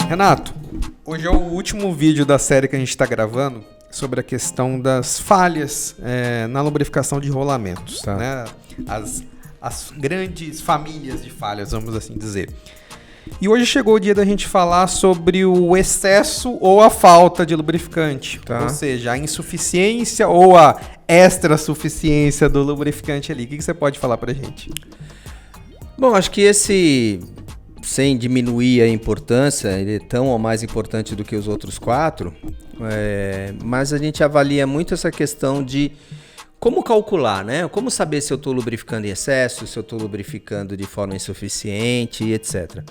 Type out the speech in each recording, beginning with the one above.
Renato, hoje é o último vídeo da série que a gente está gravando sobre a questão das falhas na lubrificação de rolamentos, Tá. né? As grandes famílias de falhas, vamos assim dizer. E hoje chegou o dia da gente falar sobre o excesso ou a falta de lubrificante. Tá. Ou seja, a insuficiência ou a extra suficiência do lubrificante ali. O que você pode falar pra gente? Bom, acho que esse, sem diminuir a importância, ele é tão ou mais importante do que os outros 4, mas a gente avalia muito essa questão de como calcular, né? Como saber se eu estou lubrificando em excesso, se eu estou lubrificando de forma insuficiente, etc.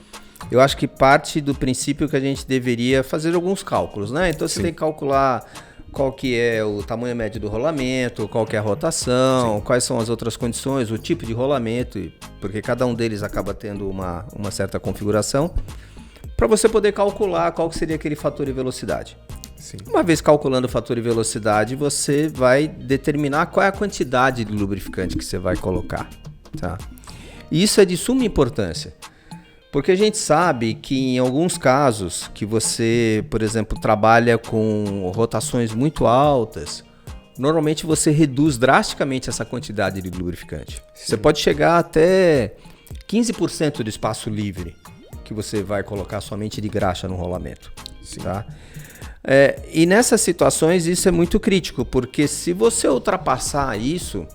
Eu acho que parte do princípio que a gente deveria fazer alguns cálculos, né? Então você tem que calcular qual que é o tamanho médio do rolamento, qual que é a rotação, quais são as outras condições, o tipo de rolamento, porque cada um deles acaba tendo uma certa configuração, para você poder calcular qual que seria aquele fator de velocidade. Sim. Uma vez calculando o fator de velocidade, você vai determinar qual é a quantidade de lubrificante que você vai colocar, tá? E isso é de suma importância, porque a gente sabe que em alguns casos que você, por exemplo, trabalha com rotações muito altas, normalmente você reduz drasticamente essa quantidade de lubrificante. Sim. Você pode chegar até 15% do espaço livre que você vai colocar somente de graxa no rolamento. Sim. Tá? E nessas situações isso é muito crítico, porque se você ultrapassar isso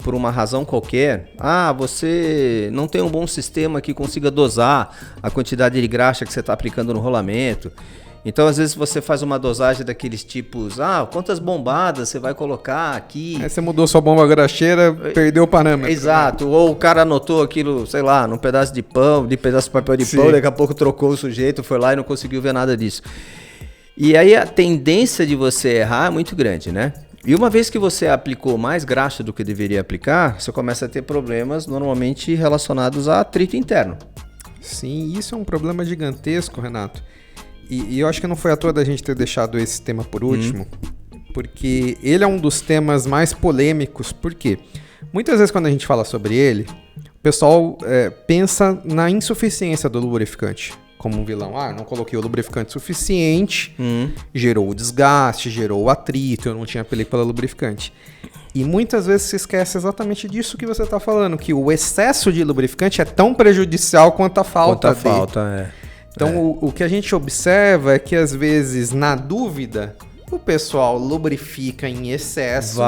por uma razão qualquer, você não tem um bom sistema que consiga dosar a quantidade de graxa que você está aplicando no rolamento. Então, às vezes, você faz uma dosagem daqueles tipos, quantas bombadas você vai colocar aqui? Aí você mudou sua bomba graxeira, perdeu o parâmetro. Exato, ou o cara anotou aquilo, sei lá, num pedaço de pão, de pedaço de papel de Sim. pão, daqui a pouco trocou o sujeito, foi lá e não conseguiu ver nada disso. E aí a tendência de você errar é muito grande, né? E uma vez que você aplicou mais graxa do que deveria aplicar, você começa a ter problemas normalmente relacionados a atrito interno. Sim, isso é um problema gigantesco, Renato. E eu acho que não foi à toa da gente ter deixado esse tema por último, porque ele é um dos temas mais polêmicos. Por quê? Muitas vezes quando a gente fala sobre ele, o pessoal pensa na insuficiência do lubrificante. Como um vilão, não coloquei o lubrificante suficiente, gerou o desgaste, gerou o atrito, eu não tinha película lubrificante. E muitas vezes se esquece exatamente disso que você está falando, que o excesso de lubrificante é tão prejudicial quanto a falta dele. Então, o que a gente observa é que, às vezes, na dúvida, o pessoal lubrifica em excesso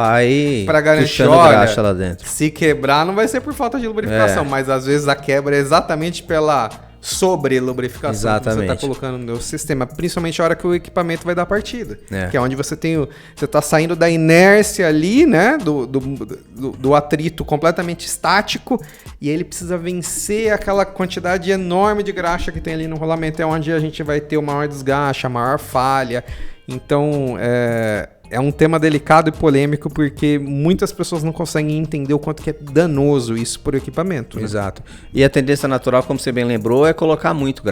para garantir, graxa lá dentro. Se quebrar, não vai ser por falta de lubrificação, mas, às vezes, a quebra é exatamente pela sobre-lubrificação que você está colocando no sistema, principalmente a hora que o equipamento vai dar partida, que é onde você está saindo da inércia ali, né, do atrito completamente estático, e ele precisa vencer aquela quantidade enorme de graxa que tem ali no rolamento, é onde a gente vai ter o maior desgaste, a maior falha. Então, é um tema delicado e polêmico, porque muitas pessoas não conseguem entender o quanto que é danoso isso por equipamento. Né? Exato. E a tendência natural, como você bem lembrou, é colocar muita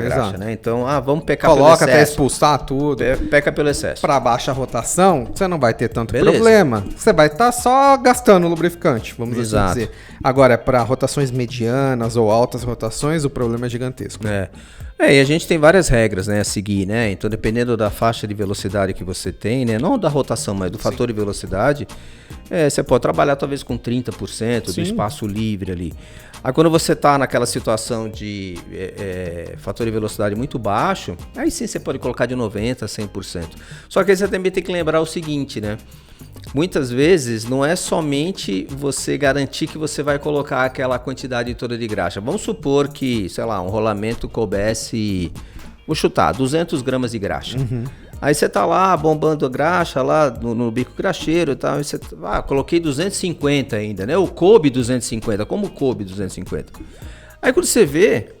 graxa, né? Então, vamos pecar pelo excesso. Coloca até expulsar tudo. Peca pelo excesso. Para baixa rotação, você não vai ter tanto problema. Você vai estar só gastando lubrificante, vamos assim dizer. Agora, para rotações medianas ou altas rotações, o problema é gigantesco. E a gente tem várias regras, né, a seguir, né? Então, dependendo da faixa de velocidade que você tem, né? Não da rotação, mas do fator de velocidade, você pode trabalhar talvez com 30% do espaço livre ali. Aí, quando você está naquela situação de fator de velocidade muito baixo, aí sim você pode colocar de 90% a 100%. Só que aí você também tem que lembrar o seguinte, né? Muitas vezes não é somente você garantir que você vai colocar aquela quantidade toda de graxa. Vamos supor que, sei lá, um rolamento coubesse, vou chutar, 200 gramas de graxa. Aí você tá lá bombando a graxa lá no bico graxeiro e tal, e você, coloquei 250 ainda, né? Ou coube 250, como coube 250? Aí quando você vê,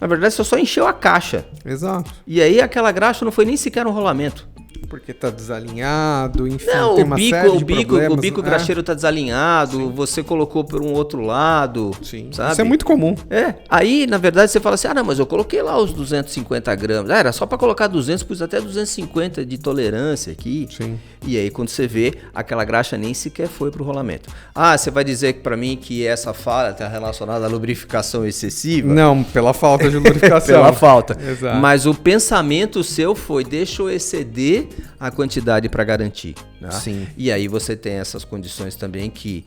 na verdade você só encheu a caixa. Exato. E aí aquela graxa não foi nem sequer um rolamento. porque tá desalinhado, enfim, não, tem uma série de problemas. O bico graxeiro tá desalinhado, sim, você colocou por um outro lado, sim, sabe? Isso é muito comum. Aí, na verdade, você fala assim, não, mas eu coloquei lá os 250 gramas. Era só para colocar 200, pus até 250 de tolerância aqui. Sim. E aí, quando você vê, aquela graxa nem sequer foi pro rolamento. Você vai dizer para mim que essa falha está relacionada à lubrificação excessiva? Não, pela falta de lubrificação. Pela falta. Exato. Mas o pensamento seu foi, deixa eu exceder a quantidade para garantir. Né? Sim. E aí você tem essas condições também que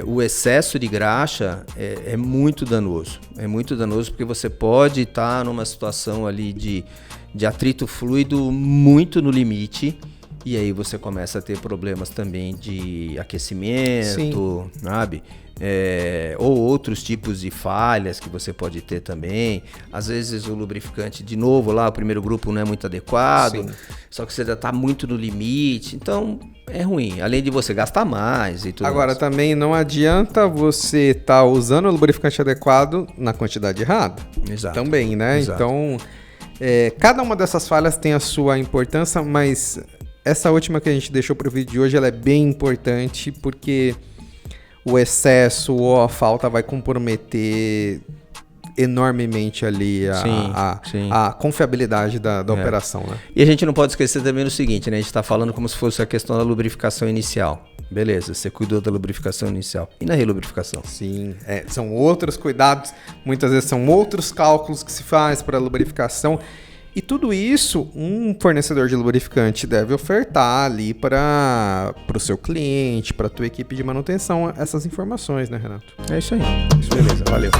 o excesso de graxa é muito danoso. É muito danoso porque você pode estar numa situação ali de atrito fluido muito no limite. E aí você começa a ter problemas também de aquecimento, sim, sabe? Ou outros tipos de falhas que você pode ter também. Às vezes o lubrificante, de novo, lá o primeiro grupo não é muito adequado, sim, só que você já está muito no limite, então é ruim. Além de você gastar mais e tudo. Agora, mais. Também não adianta você estar usando o lubrificante adequado na quantidade errada. Exato. Também, né? Exato. Então, cada uma dessas falhas tem a sua importância, mas essa última que a gente deixou para o vídeo de hoje, ela é bem importante porque o excesso ou a falta vai comprometer enormemente ali a confiabilidade da operação, né? E a gente não pode esquecer também do seguinte, né? A gente está falando como se fosse a questão da lubrificação inicial. Beleza, você cuidou da lubrificação inicial. E na relubrificação? Sim, são outros cuidados, muitas vezes são outros cálculos que se faz para a lubrificação. E tudo isso, um fornecedor de lubrificante deve ofertar ali para o seu cliente, para a tua equipe de manutenção, essas informações, né, Renato? É isso aí. Beleza, valeu.